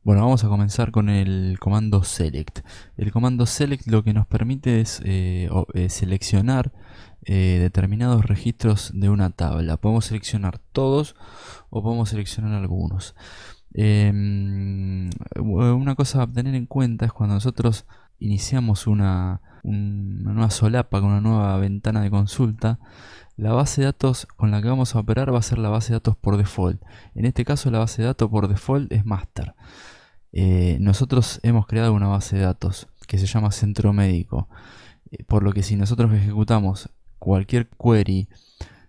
Bueno, vamos a comenzar con el comando select. El comando select lo que nos permite es seleccionar determinados registros de una tabla. Podemos seleccionar todos o podemos seleccionar algunos. Una cosa a tener en cuenta es cuando nosotros iniciamos una nueva solapa con una nueva ventana de consulta, la base de datos con la que vamos a operar va a ser la base de datos por default. En este caso la base de datos por default es master. Nosotros hemos creado una base de datos que se llama centro médico, por lo que si nosotros ejecutamos cualquier query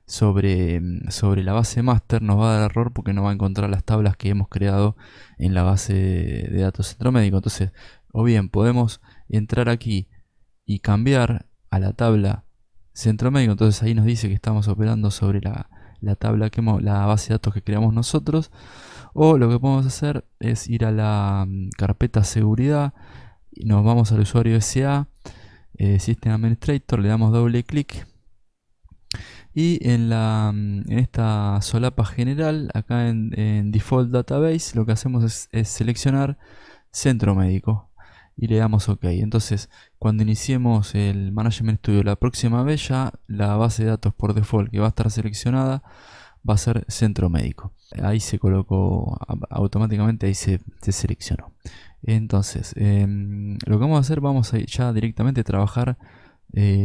sobre la base master nos va a dar error porque no va a encontrar las tablas que hemos creado en la base de datos centro médico. Entonces, o bien podemos entrar aquí y cambiar a la tabla centro médico, entonces ahí nos dice que estamos operando sobre la tabla la base de datos que creamos nosotros. O lo que podemos hacer es ir a la carpeta seguridad, y nos vamos al usuario SA, System Administrator, le damos doble clic y en esta solapa general, acá en Default Database, lo que hacemos es seleccionar centro médico y le damos OK. Entonces, cuando iniciemos el Management Studio la próxima vez, ya la base de datos por default que va a estar seleccionada va a ser centro médico. Ahí se colocó automáticamente, ahí se seleccionó. Entonces, lo que vamos a hacer, vamos a ya directamente trabajar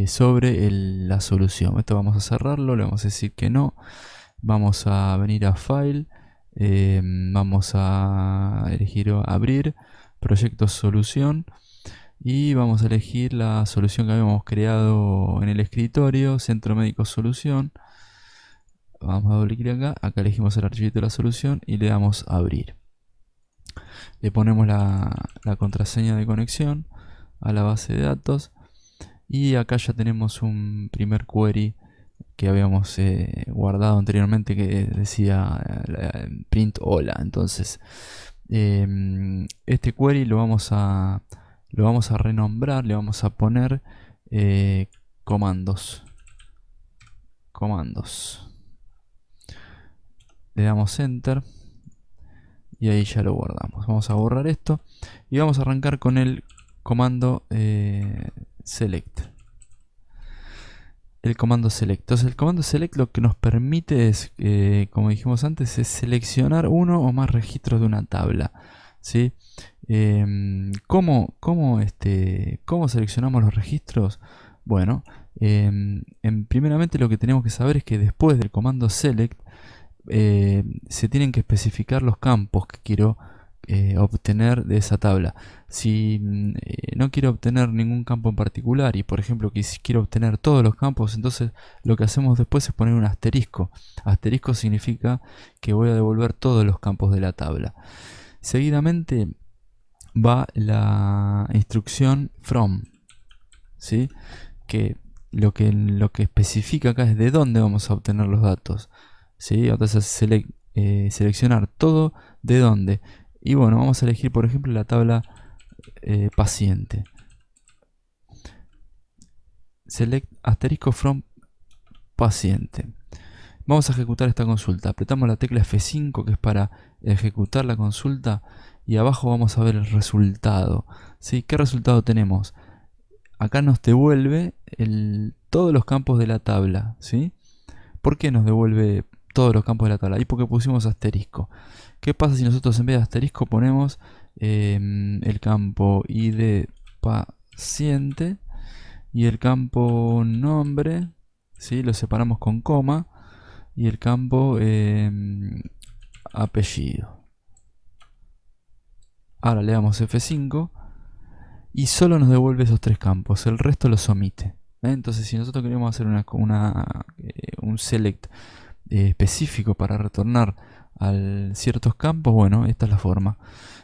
sobre la solución. Esto vamos a cerrarlo, le vamos a decir que no. Vamos a venir a File, vamos a elegir abrir, proyecto solución. Y vamos a elegir la solución que habíamos creado en el escritorio, centro médico solución. Vamos a doble clic acá, acá elegimos el archivito de la solución y le damos a abrir. Le ponemos la contraseña de conexión a la base de datos y acá ya tenemos un primer query que habíamos guardado anteriormente que decía print hola. Entonces este query lo vamos a renombrar, le vamos a poner comandos. Le damos enter y ahí ya lo guardamos. Vamos a borrar esto y vamos a arrancar con el comando select. El comando select. Entonces el comando select lo que nos permite es, como dijimos antes, es seleccionar uno o más registros de una tabla. ¿Sí? ¿Cómo seleccionamos los registros? Bueno, primeramente lo que tenemos que saber es que después del comando select se tienen que especificar los campos que quiero obtener de esa tabla. Si no quiero obtener ningún campo en particular y por ejemplo que si quiero obtener todos los campos, entonces lo que hacemos después es poner un asterisco. Asterisco significa que voy a devolver todos los campos de la tabla. Seguidamente va la instrucción from, ¿sí? Que lo que especifica acá es de dónde vamos a obtener los datos. ¿Sí? Entonces seleccionar todo de dónde. Y bueno, vamos a elegir por ejemplo la tabla paciente. Select asterisco from paciente. Vamos a ejecutar esta consulta. Apretamos la tecla F5 que es para ejecutar la consulta y abajo vamos a ver el resultado. ¿Sí? ¿Qué resultado tenemos? Acá nos devuelve todos los campos de la tabla. ¿Sí? ¿Por qué nos devuelve todos los campos de la tabla? Y porque pusimos asterisco. ¿Qué pasa si nosotros en vez de asterisco ponemos el campo ID paciente y el campo nombre? ¿Sí? Lo separamos con coma y el campo apellido. Ahora le damos F5 y solo nos devuelve esos tres campos, el resto los omite. Entonces si nosotros queremos hacer un select específico para retornar a ciertos campos, bueno, esta es la forma.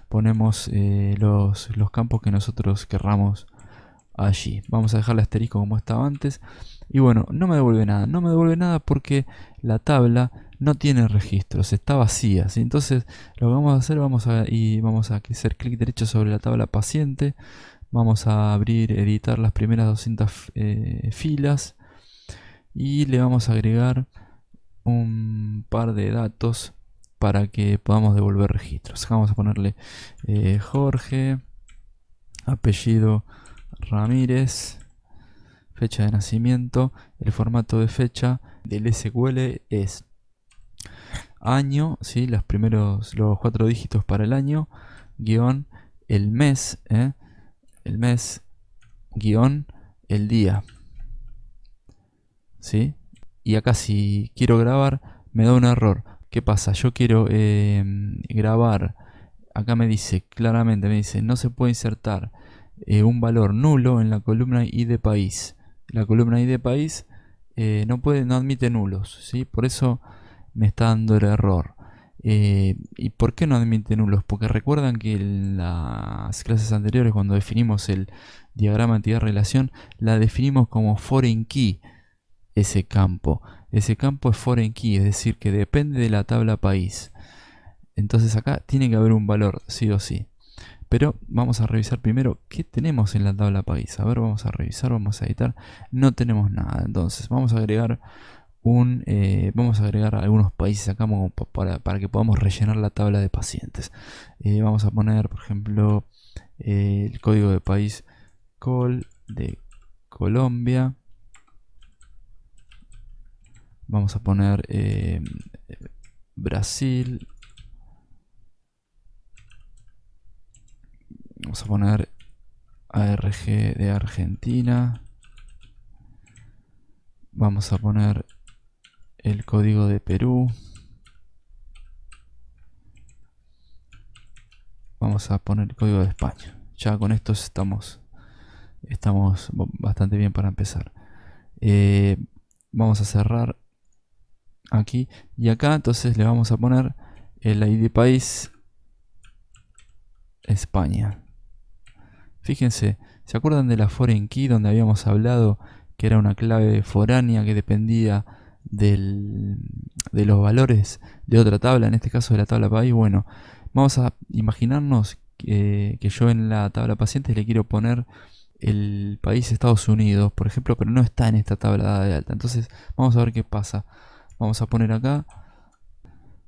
Ponemos los campos que nosotros querramos allí. Vamos a dejar el asterisco como estaba antes. Y bueno, no me devuelve nada. No me devuelve nada porque la tabla no tiene registros, está vacía. ¿Sí? Entonces lo que vamos a hacer, vamos a hacer clic derecho sobre la tabla paciente. Vamos a editar las primeras 200 filas. Y le vamos a agregar un par de datos para que podamos devolver registros. Acá vamos a ponerle Jorge, apellido Ramírez, fecha de nacimiento. El formato de fecha del SQL es año, ¿sí? Los 4 dígitos para el año, guión el mes, el mes, guión el día, ¿sí? Y acá si quiero grabar me da un error. ¿Qué pasa? Yo quiero grabar. Acá me dice claramente, me dice no se puede insertar un valor nulo en la columna ID de país. La columna ID de país no admite nulos, ¿sí? Por eso me está dando el error. ¿Y por qué no admite nulos? Porque recuerdan que en las clases anteriores, cuando definimos el diagrama entidad-relación, la definimos como foreign key, ese campo. Ese campo es foreign key, es decir, que depende de la tabla país. Entonces acá tiene que haber un valor, sí o sí. Pero vamos a revisar primero qué tenemos en la tabla país. A ver, vamos a revisar, vamos a editar. No tenemos nada. Entonces vamos a agregar vamos a agregar algunos países acá como para que podamos rellenar la tabla de pacientes. Vamos a poner, por ejemplo, el código de país col de Colombia. Vamos a poner Brasil. Vamos a poner ARG de Argentina. Vamos a poner el código de Perú. Vamos a poner el código de España. Ya con esto estamos bastante bien para empezar. Vamos a cerrar aquí y acá. Entonces le vamos a poner el ID país España. Fíjense, ¿se acuerdan de la foreign key donde habíamos hablado que era una clave foránea que dependía de los valores de otra tabla, en este caso de la tabla país? Bueno, vamos a imaginarnos que yo en la tabla pacientes le quiero poner el país Estados Unidos, por ejemplo, pero no está en esta tabla dada de alta. Entonces vamos a ver qué pasa. Vamos a poner acá,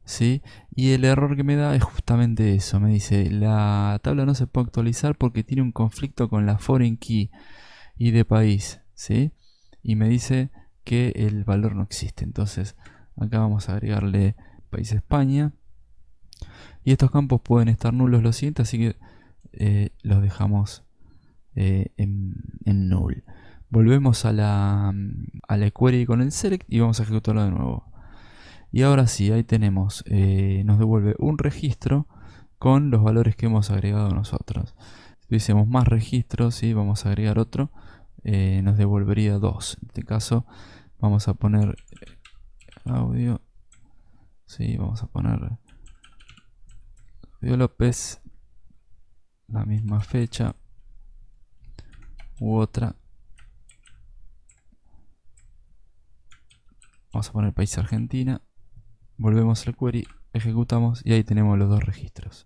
¿sí? Y el error que me da es justamente eso. Me dice, la tabla no se puede actualizar porque tiene un conflicto con la foreign key y de país, ¿sí? Y me dice que el valor no existe. Entonces acá vamos a agregarle país España. Y estos campos pueden estar nulos los siguientes, así que los dejamos en null. Volvemos a la query con el select y vamos a ejecutarlo de nuevo. Y ahora sí, ahí tenemos, nos devuelve un registro con los valores que hemos agregado nosotros. Si tuviésemos más registros, ¿sí? Vamos a agregar otro, nos devolvería 2. En este caso vamos a poner audio, ¿sí? Vamos a poner audio López, la misma fecha u otra. Vamos a poner país Argentina. Volvemos al query, ejecutamos y ahí tenemos los dos registros.